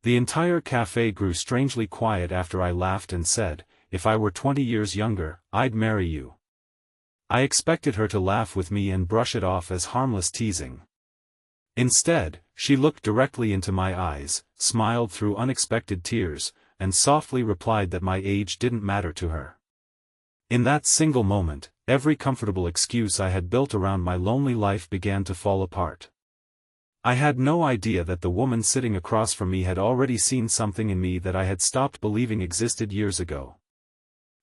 The entire cafe grew strangely quiet after I laughed and said, "If I were 20 years younger, I'd marry you." I expected her to laugh with me and brush it off as harmless teasing. Instead, she looked directly into my eyes, smiled through unexpected tears, and softly replied that my age didn't matter to her. In that single moment, every comfortable excuse I had built around my lonely life began to fall apart. I had no idea that the woman sitting across from me had already seen something in me that I had stopped believing existed years ago.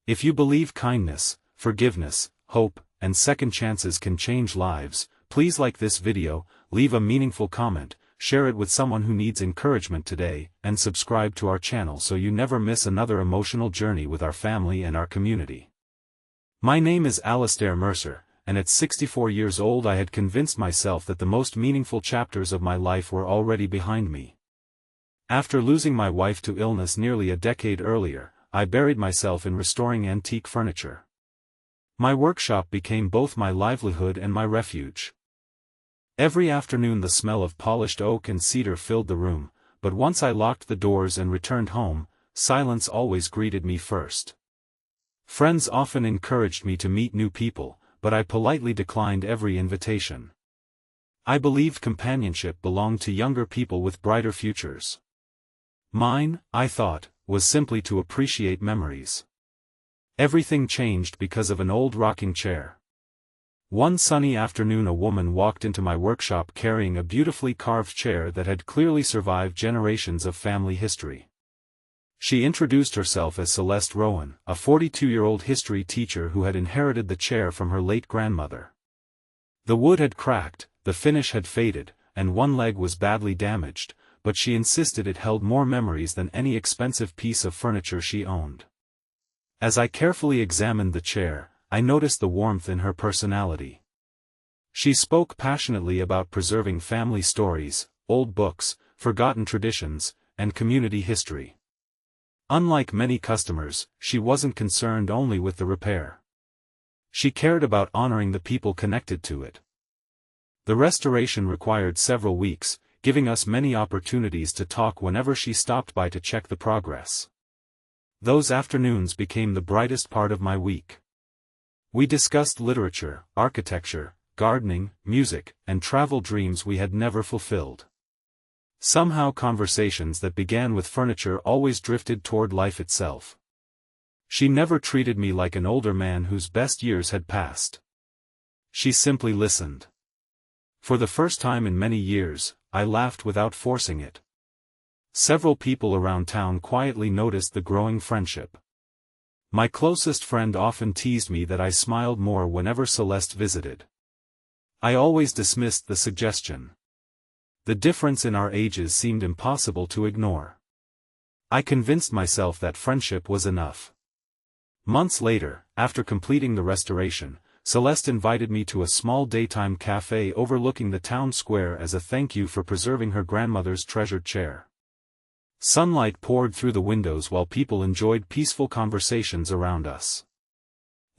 If you believe kindness, forgiveness, hope, and second chances can change lives, please like this video, leave a meaningful comment, share it with someone who needs encouragement today, and subscribe to our channel so you never miss another emotional journey with our family and our community. My name is Alistair Mercer, and at 64 years old I had convinced myself that the most meaningful chapters of my life were already behind me. After losing my wife to illness nearly a decade earlier, I buried myself in restoring antique furniture. My workshop became both my livelihood and my refuge. Every afternoon the smell of polished oak and cedar filled the room, but once I locked the doors and returned home, silence always greeted me first. Friends often encouraged me to meet new people, but I politely declined every invitation. I believed companionship belonged to younger people with brighter futures. Mine, I thought, was simply to appreciate memories. Everything changed because of an old rocking chair. One sunny afternoon a woman walked into my workshop carrying a beautifully carved chair that had clearly survived generations of family history. She introduced herself as Celeste Rowan, a 42-year-old history teacher who had inherited the chair from her late grandmother. The wood had cracked, the finish had faded, and one leg was badly damaged, but she insisted it held more memories than any expensive piece of furniture she owned. As I carefully examined the chair, I noticed the warmth in her personality. She spoke passionately about preserving family stories, old books, forgotten traditions, and community history. Unlike many customers, she wasn't concerned only with the repair. She cared about honoring the people connected to it. The restoration required several weeks, giving us many opportunities to talk whenever she stopped by to check the progress. Those afternoons became the brightest part of my week. We discussed literature, architecture, gardening, music, and travel dreams we had never fulfilled. Somehow conversations that began with furniture always drifted toward life itself. She never treated me like an older man whose best years had passed. She simply listened. For the first time in many years, I laughed without forcing it. Several people around town quietly noticed the growing friendship. My closest friend often teased me that I smiled more whenever Celeste visited. I always dismissed the suggestion. The difference in our ages seemed impossible to ignore. I convinced myself that friendship was enough. Months later, after completing the restoration, Celeste invited me to a small daytime cafe overlooking the town square as a thank you for preserving her grandmother's treasured chair. Sunlight poured through the windows while people enjoyed peaceful conversations around us.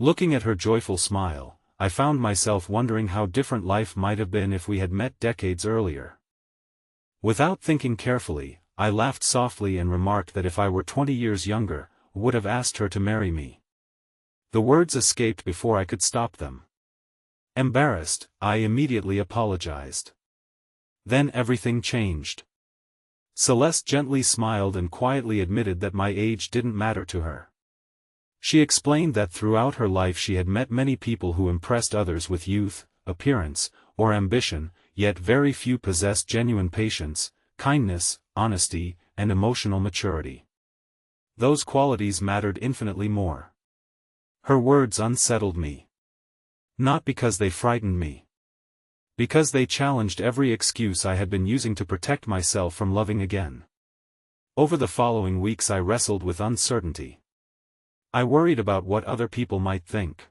Looking at her joyful smile, I found myself wondering how different life might have been if we had met decades earlier. Without thinking carefully, I laughed softly and remarked that if I were 20 years younger, I would have asked her to marry me. The words escaped before I could stop them. Embarrassed, I immediately apologized. Then everything changed. Celeste gently smiled and quietly admitted that my age didn't matter to her. She explained that throughout her life she had met many people who impressed others with youth, appearance, or ambition, yet very few possessed genuine patience, kindness, honesty, and emotional maturity. Those qualities mattered infinitely more. Her words unsettled me. Not because they frightened me. Because they challenged every excuse I had been using to protect myself from loving again. Over the following weeks I wrestled with uncertainty. I worried about what other people might think.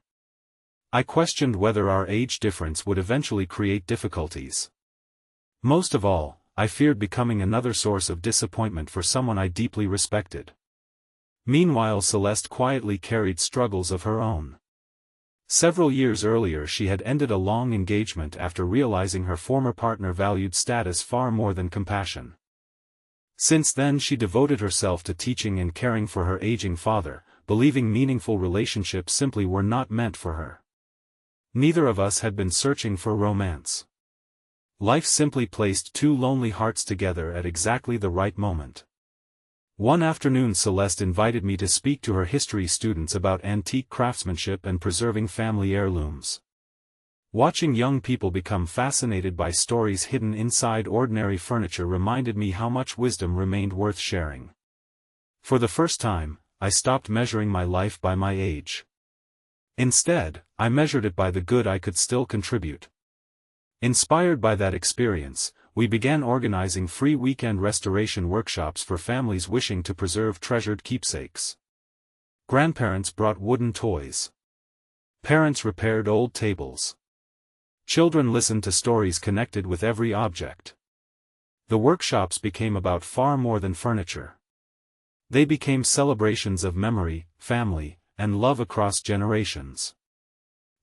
I questioned whether our age difference would eventually create difficulties. Most of all, I feared becoming another source of disappointment for someone I deeply respected. Meanwhile, Celeste quietly carried struggles of her own. Several years earlier she had ended a long engagement after realizing her former partner valued status far more than compassion. Since then she devoted herself to teaching and caring for her aging father, believing meaningful relationships simply were not meant for her. Neither of us had been searching for romance. Life simply placed two lonely hearts together at exactly the right moment. One afternoon Celeste invited me to speak to her history students about antique craftsmanship and preserving family heirlooms. Watching young people become fascinated by stories hidden inside ordinary furniture reminded me how much wisdom remained worth sharing. For the first time, I stopped measuring my life by my age. Instead, I measured it by the good I could still contribute. Inspired by that experience, we began organizing free weekend restoration workshops for families wishing to preserve treasured keepsakes. Grandparents brought wooden toys. Parents repaired old tables. Children listened to stories connected with every object. The workshops became about far more than furniture. They became celebrations of memory, family, and love across generations.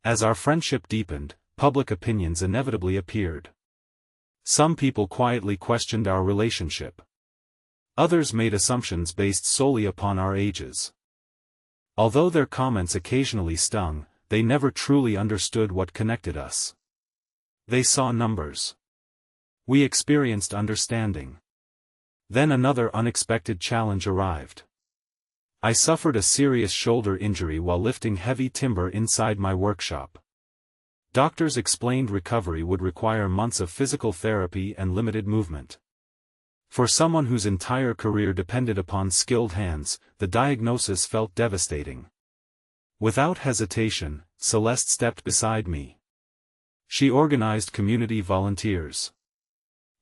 As our friendship deepened, public opinions inevitably appeared. Some people quietly questioned our relationship. Others made assumptions based solely upon our ages. Although their comments occasionally stung, they never truly understood what connected us. They saw numbers. We experienced understanding. Then another unexpected challenge arrived. I suffered a serious shoulder injury while lifting heavy timber inside my workshop. Doctors explained recovery would require months of physical therapy and limited movement. For someone whose entire career depended upon skilled hands, the diagnosis felt devastating. Without hesitation, Celeste stepped beside me. She organized community volunteers.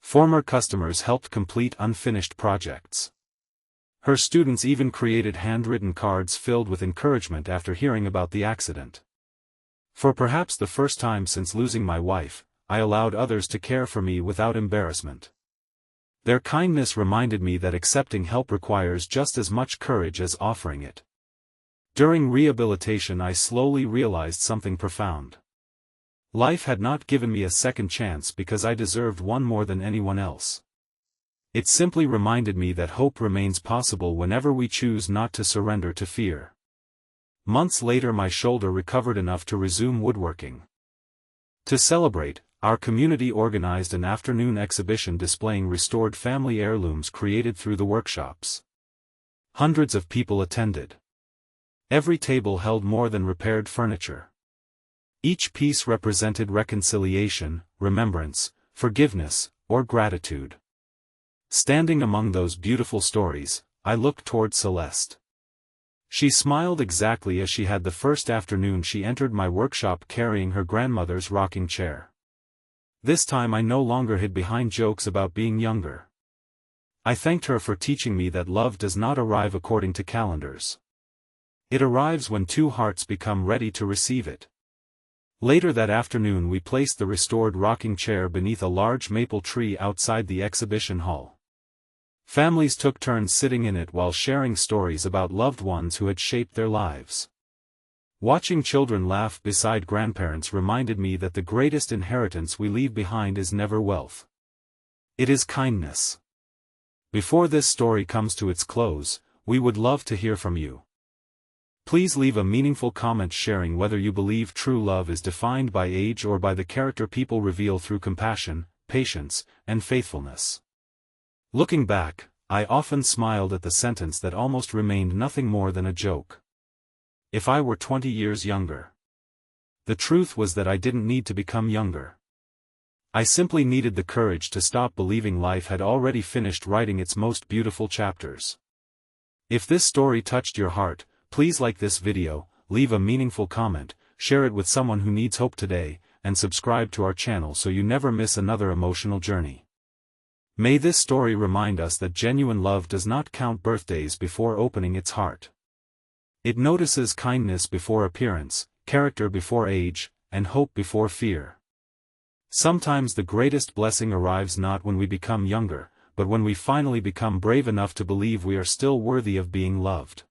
Former customers helped complete unfinished projects. Her students even created handwritten cards filled with encouragement after hearing about the accident. For perhaps the first time since losing my wife, I allowed others to care for me without embarrassment. Their kindness reminded me that accepting help requires just as much courage as offering it. During rehabilitation I slowly realized something profound. Life had not given me a second chance because I deserved one more than anyone else. It simply reminded me that hope remains possible whenever we choose not to surrender to fear. Months later my shoulder recovered enough to resume woodworking. To celebrate, our community organized an afternoon exhibition displaying restored family heirlooms created through the workshops. Hundreds of people attended. Every table held more than repaired furniture. Each piece represented reconciliation, remembrance, forgiveness, or gratitude. Standing among those beautiful stories, I looked toward Celeste. She smiled exactly as she had the first afternoon she entered my workshop carrying her grandmother's rocking chair. This time I no longer hid behind jokes about being younger. I thanked her for teaching me that love does not arrive according to calendars. It arrives when two hearts become ready to receive it. Later that afternoon we placed the restored rocking chair beneath a large maple tree outside the exhibition hall. Families took turns sitting in it while sharing stories about loved ones who had shaped their lives. Watching children laugh beside grandparents reminded me that the greatest inheritance we leave behind is never wealth. It is kindness. Before this story comes to its close, we would love to hear from you. Please leave a meaningful comment sharing whether you believe true love is defined by age or by the character people reveal through compassion, patience, and faithfulness. Looking back, I often smiled at the sentence that almost remained nothing more than a joke. If I were 20 years younger. The truth was that I didn't need to become younger. I simply needed the courage to stop believing life had already finished writing its most beautiful chapters. If this story touched your heart, please like this video, leave a meaningful comment, share it with someone who needs hope today, and subscribe to our channel so you never miss another emotional journey. May this story remind us that genuine love does not count birthdays before opening its heart. It notices kindness before appearance, character before age, and hope before fear. Sometimes the greatest blessing arrives not when we become younger, but when we finally become brave enough to believe we are still worthy of being loved.